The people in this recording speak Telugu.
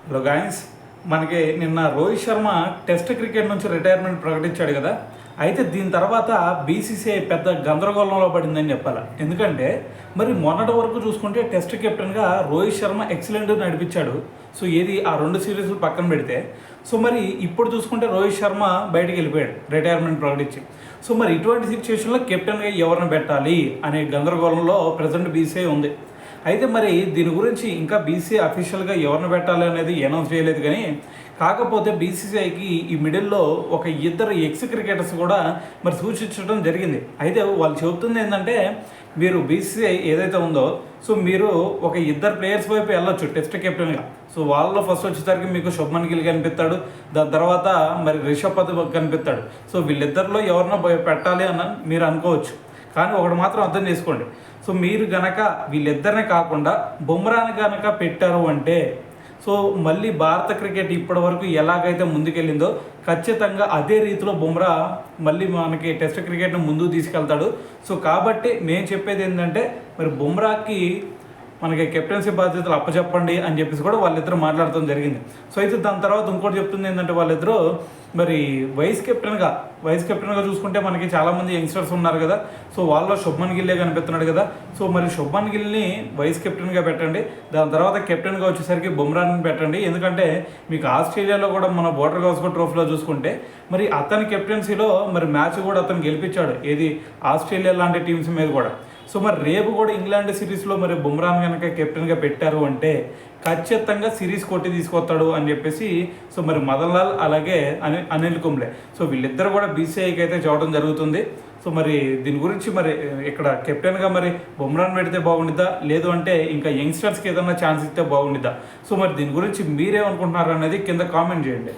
హలో గాయస్, మనకి నిన్న రోహిత్ శర్మ టెస్ట్ క్రికెట్ నుంచి రిటైర్మెంట్ ప్రకటించాడు కదా. అయితే దీని తర్వాత బీసీసీఐ పెద్ద గందరగోళంలో పడిందని చెప్పాలి. ఎందుకంటే మరి మొన్నటి వరకు చూసుకుంటే టెస్ట్ కెప్టెన్గా రోహిత్ శర్మ ఎక్సలెంట్ నడిపించాడు. సో ఏది ఆ రెండు సిరీస్లు పక్కన పెడితే, సో మరి ఇప్పుడు చూసుకుంటే రోహిత్ శర్మ బయటికి వెళ్ళిపోయాడు రిటైర్మెంట్ ప్రకటించి. సో మరి ఇటువంటి సిచ్యువేషన్లో కెప్టెన్గా ఎవరిని పెట్టాలి అనే గందరగోళంలో ప్రజెంట్ బీసీఐ ఉంది. అయితే మరి దీని గురించి ఇంకా బీసీసీ అఫీషియల్గా ఎవరిని పెట్టాలి అనేది అనౌన్స్ చేయలేదు. కానీ కాకపోతే బీసీసీఐకి ఈ మిడిల్లో ఒక ఇద్దరు ఎక్స్ క్రికెటర్స్ కూడా మరి సూచించడం జరిగింది. అయితే వాళ్ళు చెబుతుంది ఏంటంటే, మీరు బీసీసీఐ ఏదైతే ఉందో సో మీరు ఒక ఇద్దరు ప్లేయర్స్ వైపు వెళ్ళొచ్చు టెస్ట్ కెప్టెన్గా. సో వాళ్ళలో ఫస్ట్ వచ్చేసరికి మీకు శుభ్మన్ గిల్ కనిపిస్తాడు, దాని తర్వాత మరి రిషబ్ పంత్ కనిపిస్తాడు. సో వీళ్ళిద్దరిలో ఎవరినో పెట్టాలి అని మీరు అనుకోవచ్చు. కానీ ఒకటి మాత్రం అర్థం చేసుకోండి, సో మీరు గనక వీళ్ళిద్దరినే కాకుండా బుమ్రాని కనుక పెట్టారు అంటే, సో మళ్ళీ భారత క్రికెట్ ఇప్పటి వరకు ఎలాగైతే ముందుకెళ్ళిందో ఖచ్చితంగా అదే రీతిలో బుమ్రా మళ్ళీ మనకి టెస్ట్ క్రికెట్ను ముందుకు తీసుకెళ్తాడు. సో కాబట్టి నేను చెప్పేది ఏంటంటే, మరి బుమ్రాకి మనకి కెప్టెన్సీ బాధ్యతలు అప్పచెప్పండి అని చెప్పేసి కూడా వాళ్ళిద్దరూ మాట్లాడటం జరిగింది. సో అయితే దాని తర్వాత ఇంకోటి చెప్తుంది ఏంటంటే, వాళ్ళిద్దరూ మరి వైస్ కెప్టెన్గా చూసుకుంటే మనకి చాలామంది యంగ్స్టర్స్ ఉన్నారు కదా. సో వాళ్ళలో శుభ్మన్ గిల్లే కనిపిస్తున్నాడు కదా. సో మరి శుభ్మన్ గిల్ని వైస్ కెప్టెన్గా పెట్టండి, దాని తర్వాత కెప్టెన్గా వచ్చేసరికి బుమ్రాని పెట్టండి. ఎందుకంటే మీకు ఆస్ట్రేలియాలో కూడా మన బోర్డర్ గవాస్కర్ ట్రోఫీలో చూసుకుంటే మరి అతని కెప్టెన్సీలో మరి మ్యాచ్ కూడా అతను గెలిపించాడు, ఏది ఆస్ట్రేలియా లాంటి టీమ్స్ మీద కూడా. సో మరి రేపు కూడా ఇంగ్లాండ్ సిరీస్లో మరి బుమ్రాన్ కనుక కెప్టెన్గా పెట్టారు అంటే ఖచ్చితంగా సిరీస్ కొట్టి తీసుకొస్తాడు అని చెప్పేసి సో మరి మదన్ లాల్ అలాగే అనిల్ కుంబ్లే, సో వీళ్ళిద్దరు కూడా బీసీఐకి అయితే చూడడం జరుగుతుంది. సో మరి దీని గురించి మరి ఇక్కడ కెప్టెన్గా మరి బుమ్రాన్ పెడితే బాగుండిద్దా, లేదు అంటే ఇంకా యంగ్స్టర్స్కి ఏదైనా ఛాన్స్ ఇస్తే బాగుండిద్దా? సో మరి దీని గురించి మీరేమనుకుంటున్నారు అనేది కింద కామెంట్ చేయండి.